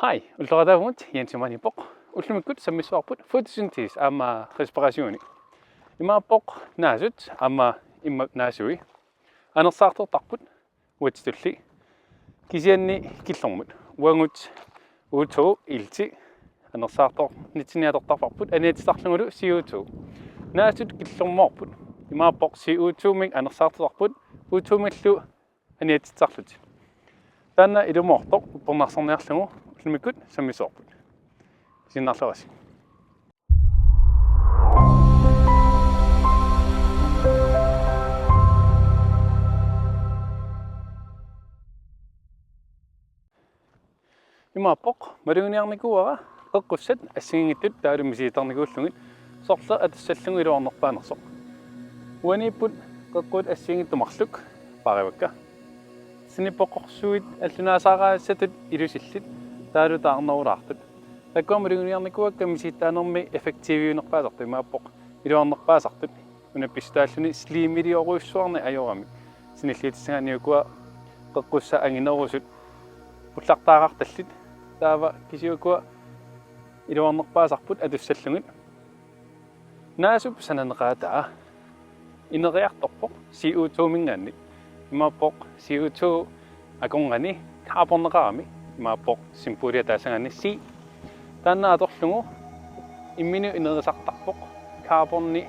Hej, ultraravut Jens Pok. Ultimikut sammissuarput photosynthesis ama respirationi. Imapok naasut ama imma naasui. Anersaartortarput uatstulli. Kisianni killormut. Uangut utu ilti anersaartor nitsiniatortarparput aniatisarlungulu CO2. Naasut killormoorput. Imapok CO2 ming anersaartortarput utumallu aniatisarlut. Tanna ilumortor uppornarsarniarlungu ultimikut sammissuarput. Sinnarlarasi. Imapok maruniarnikuara eqqusat assingitut taalumisiitarnikuullungit sorla atassallungu iluarnerpaanersoq. Uaniipput qeqqut assingittumarluk parivakka. Sinipoqorsuit allunaasaaraassatut ilusillit taalutaarnerulaartut. Takkuamaruniarnikuakka misiittaanermi effektiiviunerpaasartu imappoq iluarnerpaasartut. Unappistaaluni sliimiliorussuarni ajorami. Sinilliitissangaaniukua qeqqussa anginerusut pullartaaqartallit taava kisiukua iluarnerpaasarput atussallungit. Naasup sananeqaataa ineriartorpoq CO2 mingaanni. Imapok CO2 akongani carbonneqarami imapok simpulia taasangani si tanna atorlungu imminu inerisartarpoq carbonni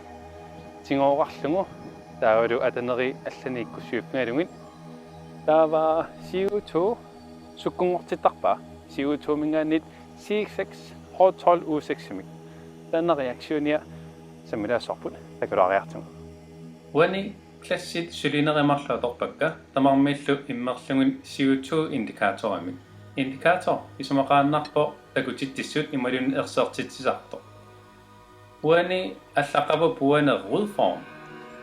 tingoorarlungu taavalu ataneri allaniikkussuupngalungit taava CO2 sukkungortitarpa CO2 mingaannit C6 H12O6 tanna reaktionia sammilaassorput takulaariartungu wani klassit sulinerimarluatorpakka tamarmillu immerlungun CO2 indikaatorami indikaator isumaqaannarpo takutitissut imalun ersertitsisartor wani allaqavu puanerud form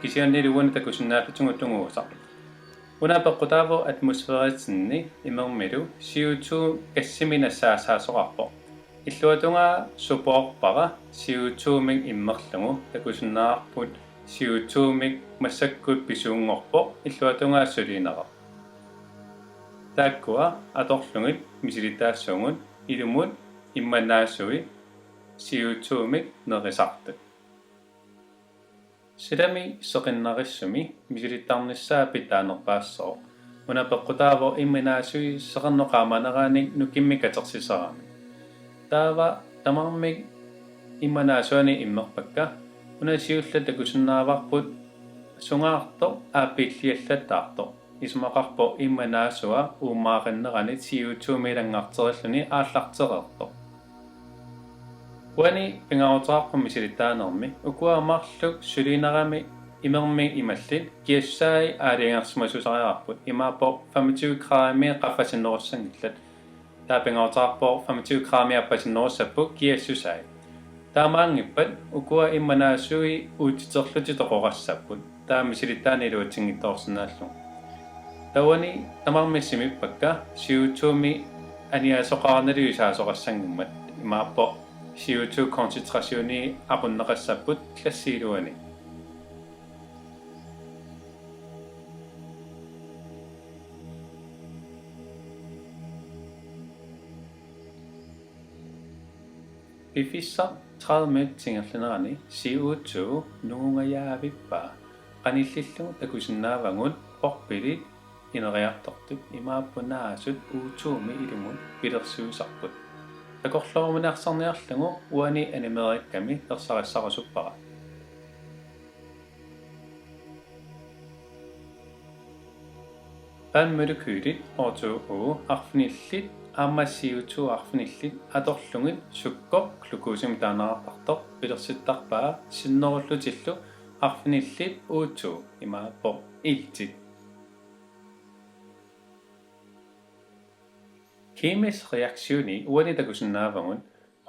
kisianniluwan takusinnaallutungulluguusaq unapeqqutaavo atmosfeeritsinni imermilu CO2 kassiminassaassaasoqarpo illuatunga supoorpara CO2 ming immerlungu takusinnaarput CO2 ming massakkut pisuungorpo illuatunga sulinera taakkua atorlungit misilitaassuungun ilumut immannaasui CO2 ming nerisartut silami seqinnarissumi misilittarnissaa pitaanerpaassoo unapeqqutaavo imminaasui seqernoqaamaneraani nukimmikatersisarami taava tamarmik immanaasuani immerpakka unasiulla takusinnaavarput sungaarto aapilliallattaarto ismaqarpo immanaasua uummaaqinnerani CO2 milangarterilluni aallartererto wani pingautaraarpu misilitaanermi ukuamarluk suliinerami imermi imallit kiassaai aaliangarsmasusaariarput imaapo 25 graami qaffasinnerussangillat taapingautaraarpo 25 graami appasinnerussappu kiassusaai taamaangippat ukua immanaasui uutiterlutitoqorassaput taamisilitaaniluutsingittoorsinaallu tawani tamarmissimippakka CO2 mi aniasoqaarnaliusaasoqassangimmat imaappo CO2 konsentrationi aqunneqassaput klassiiluani Pifissa 30 minut tingerlinerani CO2 nungungayaavippa qanillillugu takusinnaavangut porpilit ineriartortut imaappunaasut uutuumi ilumun pilersuusarput takorlorumunaarsorniarlugu uani animerikkami ersarissarasuppara panmolekyylit H2O arfinillit amma CO2 arfinillit atorlungit sukkor glukoosimi taanarartartor pilersittarpaa sinnerullutillu arfinillit O2 imaappo iltit Kemisk reaktioni uani takusinnaavangun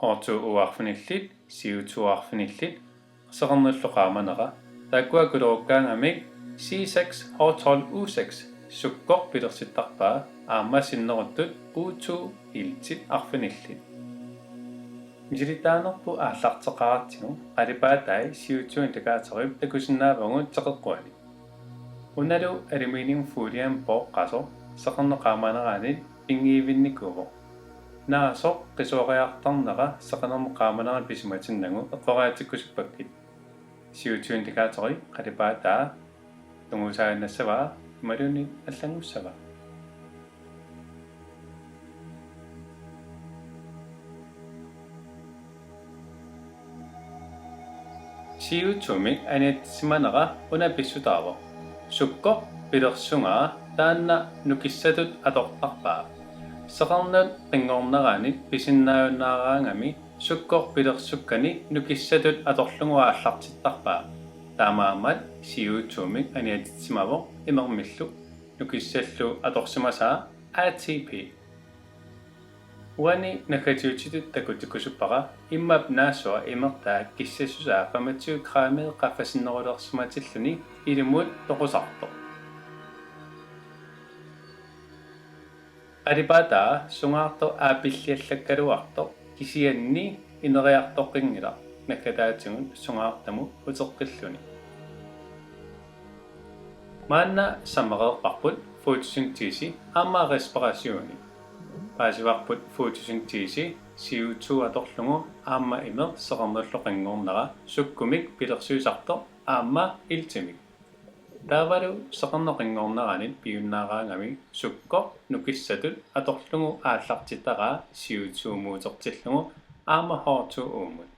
H2O arfinillit CO2 arfinillit seqernulluqaamanera taakkuakulorukkaangamik C6 H12O6 sukkor pilersittarpaa aamma sinneruttut O2 iltit arfinillit misilitaanerpu aallarteqaartigu qalipaatai CO2 indikaatorip takusinnaavangut teqeqquani unalu aluminium folium pooqqaso seqerneqaamaneraanit pingiivinnikuvo naasoq qisuariartarnaqa saqanermuqaamanara pisimatinnagu eqqoraatikkусuppakkit siutuun tikaatori qalipaataa tungusaannassava imaluni аллангуссава siutuumik aniatsimanera unapissutaavo sukko pilersungaa taanna nukissatut atortarpaa seqarnut qinngorneraani pisinnaayunnaaraangami sukkor pilersukkani nukissatut atorlunguaallartittarpaa taamaammat siutuumik aniatitsimavo imermillu nukissallu atorsimasaa ATP uani nakatiutitut takutikkusuppaqa immap naassua imertaa kissassusaa 25 graamil qaffasinnerilersumatilluni ilimut toqusarto alipaataa sungaarto aapilliallakkaluarto kisianni ineriartoqqingila nakataatigun sungaartamu uteqqilluni maanna sammereerparput fotosyntesi aammaa respirationi paasivarput fotosyntesi CO2 atorlungu aamma imer seqarnulloqinngornera sukkumik pilersuusarto aamma iltimik taavalu seqarnoqinngorneranit piunnaaraangami sukko nukissatut atorlungu aallartitaraa CO2 muutertillugu aamma hortu uumun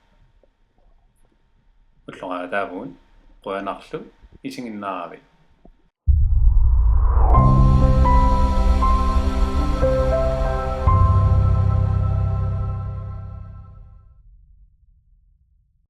ulloraataavuun quanarlu isinginnaaravi